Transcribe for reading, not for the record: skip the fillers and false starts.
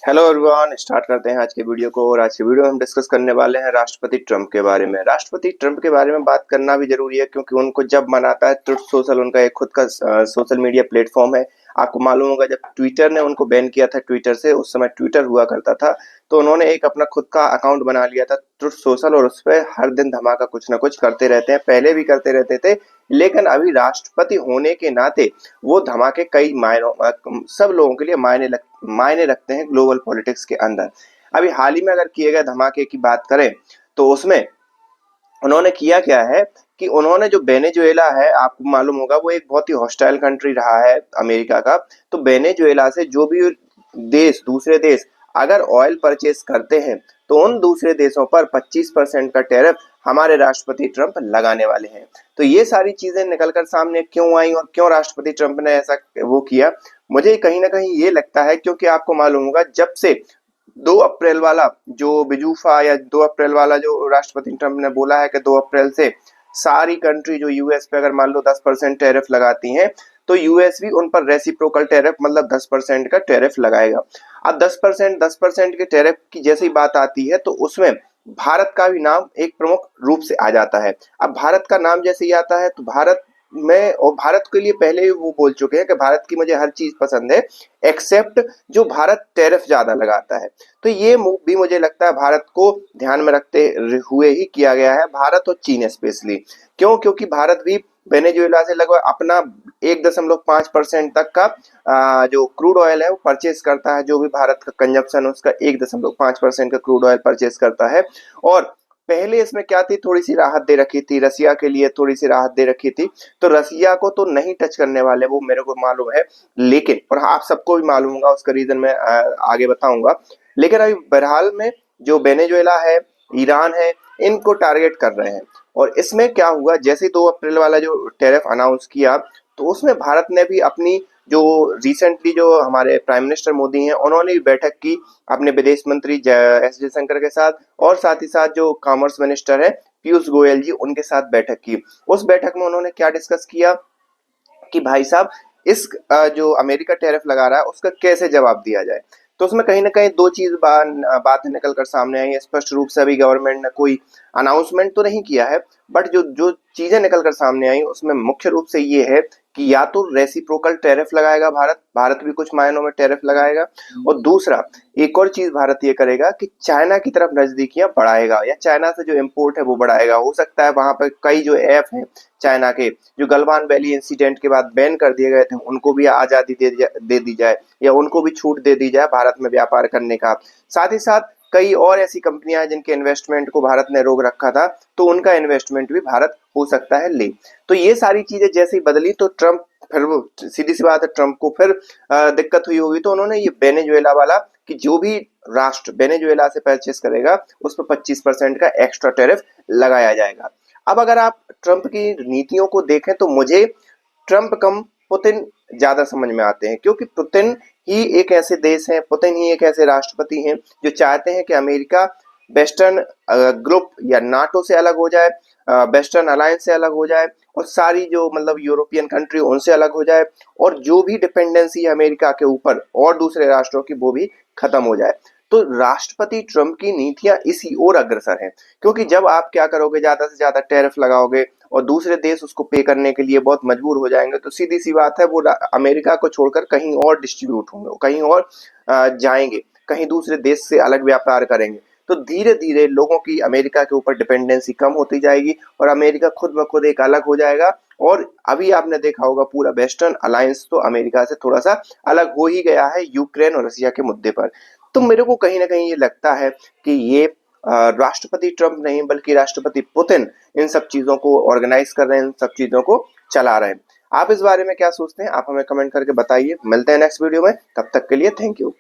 Hello everyone, start करते हैं आज के वीडियो को। और आज के वीडियो में हम डिस्कस करने वाले हैं राष्ट्रपति ट्रम्प के बारे में। राष्ट्रपति ट्रम्प के बारे में बात करना भी जरूरी है क्योंकि उनको जब मन आता है ट्रुथ सोशल उनका एक खुद का सोशल मीडिया प्लेटफॉर्म है। आपको मालूम होगा जब ट्विटर ने उनको बैन किया था ट्विटर से, उस समय ट्विटर हुआ करता था, तो उन्होंने एक अपना खुद का अकाउंट बना लिया था ट्रुथ सोशल और उस पर हर दिन धमाका कुछ ना कुछ करते रहते हैं। पहले भी करते रहते थे, लेकिन अभी राष्ट्रपति होने के नाते वो धमाके कई मायनों सब लोगों के लिए मायने रखते हैं ग्लोबल पॉलिटिक्स के अंदर। अभी हाल ही में अगर किए गए धमाके की बात करें तो उसमें उन्होंने किया क्या है कि उन्होंने जो वेनेजुएला है, आपको मालूम होगा वो एक बहुत ही हॉस्टाइल कंट्री रहा है अमेरिका का। तो वेनेजुएला से जो भी दूसरे देश अगर ऑयल परचेस करते हैं तो उन दूसरे देशों पर 25% का टैरिफ हमारे राष्ट्रपति ट्रंप लगाने वाले हैं। तो ये सारी चीजें निकलकर सामने क्यों आई और क्यों राष्ट्रपति ट्रंप ने ऐसा वो किया, मुझे कहीं ना कहीं ये लगता है क्योंकि आपको मालूम होगा जब से 2 अप्रैल वाला जो बिजूफा या 2 अप्रैल वाला जो राष्ट्रपति ट्रंप ने बोला है कि 2 अप्रैल से सारी कंट्री जो यूएस पे अगर मान लो 10% टैरिफ लगाती हैं तो यूएस भी उन पर रेसिप्रोकल टैरिफ मतलब 10% का टैरिफ लगाएगा। अब 10% के टैरिफ की जैसी बात आती है तो उसमें भारत का भी नाम एक प्रमुख रूप से आ जाता है। अब भारत का नाम जैसे ही आता है तो भारत में, और भारत के लिए पहले ही वो बोल चुके हैं कि भारत की मुझे हर चीज पसंद है एक्सेप्ट जो भारत टैरिफ ज्यादा लगाता है। तो ये मूव भी मुझे लगता है भारत को ध्यान में रखते हुए ही किया गया है, भारत और चीन स्पेशली। क्योंकि भारत भी वेनेजुएला से लगभग अपना 1.5% तक का जो क्रूड ऑयल है वो परचेस करता है। जो भी भारत का कंजप्शन है उसका 1.5% का क्रूड ऑयल परचेस करता है। और पहले इसमें क्या थी, थोड़ी सी राहत दे रखी थी रसिया के लिए, थोड़ी सी राहत दे रखी थी। तो रसिया को तो नहीं टच करने वाले वो मेरे को मालूम है, लेकिन और आप सबको भी मालूम होगा उसका रीजन मैं आगे बताऊंगा। लेकिन अभी बहरहाल में जो वेनेजुएला है, ईरान है, इनको टारगेट कर रहे हैं। और इसमें क्या हुआ, जैसे 2 अप्रैल वाला जो टैरिफ अनाउंस किया तो उसमें भारत ने भी अपनी जो रिसेंटली जो हमारे प्राइम मिनिस्टर मोदी हैं उन्होंने भी बैठक की अपने विदेश मंत्री एस जयशंकर के साथ, और साथ ही साथ जो कॉमर्स मिनिस्टर है पीयूष गोयल जी उनके साथ बैठक की। उस बैठक में उन्होंने क्या डिस्कस किया कि भाई साहब इस जो अमेरिका टैरिफ लगा रहा है उसका कैसे जवाब दिया जाए। तो उसमें कहीं ना कहीं 2 चीज बातें निकल कर सामने आई। स्पष्ट रूप से अभी गवर्नमेंट ने कोई अनाउंसमेंट तो नहीं किया है, बट जो जो चीजें निकल कर सामने आई उसमें मुख्य रूप से ये है कि या तो रेसिप्रोकल टैरिफ लगाएगा भारत भी कुछ मायनों में टैरिफ लगाएगा, और दूसरा एक और चीज भारत ये करेगा कि चाइना की तरफ नजदीकियां बढ़ाएगा या चाइना से जो इम्पोर्ट है वो बढ़ाएगा। हो सकता है वहां पर कई जो ऐप हैं चाइना के जो गलवान वैली इंसिडेंट के बाद बैन कर दिए गए थे उनको भी आजादी दे दी जाए या उनको भी छूट दे दी जाए भारत में व्यापार करने का। साथ ही साथ कई और ऐसी कंपनियां हैं जिनके इन्वेस्टमेंट को भारत ने रोक रखा था, तो उनका इन्वेस्टमेंट भी भारत हो सकता है ले। तो ये सारी चीजें जैसे ही बदली तो ट्रंप फिर वो सीधी सी बात है ट्रंप को फिर दिक्कत हुई होगी, तो उन्होंने ये वेनेजुएला वाला कि जो भी राष्ट्र वेनेजुएला से परचेस करेगा उस पर 25% का एक्स्ट्रा टैरिफ लगाया जाएगा। अब अगर आप ट्रंप की नीतियों को देखें तो मुझे ट्रंप कम पुतिन ज्यादा समझ में आते हैं, क्योंकि पुतिन ही एक ऐसे देश हैं, पुतिन ही एक ऐसे राष्ट्रपति हैं जो चाहते हैं कि अमेरिका वेस्टर्न ग्रुप या नाटो से अलग हो जाए, वेस्टर्न अलायंस से अलग हो जाए, और सारी जो मतलब यूरोपियन कंट्री उनसे अलग हो जाए, और जो भी डिपेंडेंसी है अमेरिका के ऊपर और दूसरे राष्ट्रों की वो भी खत्म हो जाए। तो राष्ट्रपति ट्रंप की नीतियां इसी ओर अग्रसर हैं, क्योंकि जब आप क्या करोगे, ज्यादा से ज्यादा टैरिफ लगाओगे और दूसरे देश उसको पे करने के लिए बहुत मजबूर हो जाएंगे, तो सीधी सी बात है वो अमेरिका को छोड़कर कहीं और डिस्ट्रीब्यूट होंगे, कहीं और जाएंगे, कहीं दूसरे देश से अलग व्यापार करेंगे। तो धीरे धीरे लोगों की अमेरिका के ऊपर डिपेंडेंसी कम होती जाएगी और अमेरिका खुद ब खुद एक अलग हो जाएगा। और अभी आपने देखा होगा पूरा वेस्टर्न अलायंस तो अमेरिका से थोड़ा सा अलग हो ही गया है यूक्रेन और रसिया के मुद्दे पर। तो मेरे को कहीं ना कहीं ये लगता है कि ये राष्ट्रपति ट्रंप नहीं बल्कि राष्ट्रपति पुतिन इन सब चीजों को ऑर्गेनाइज कर रहे हैं, इन सब चीजों को चला रहे हैं। आप इस बारे में क्या सोचते हैं, आप हमें कमेंट करके बताइए। मिलते हैं नेक्स्ट वीडियो में, तब तक के लिए थैंक यू।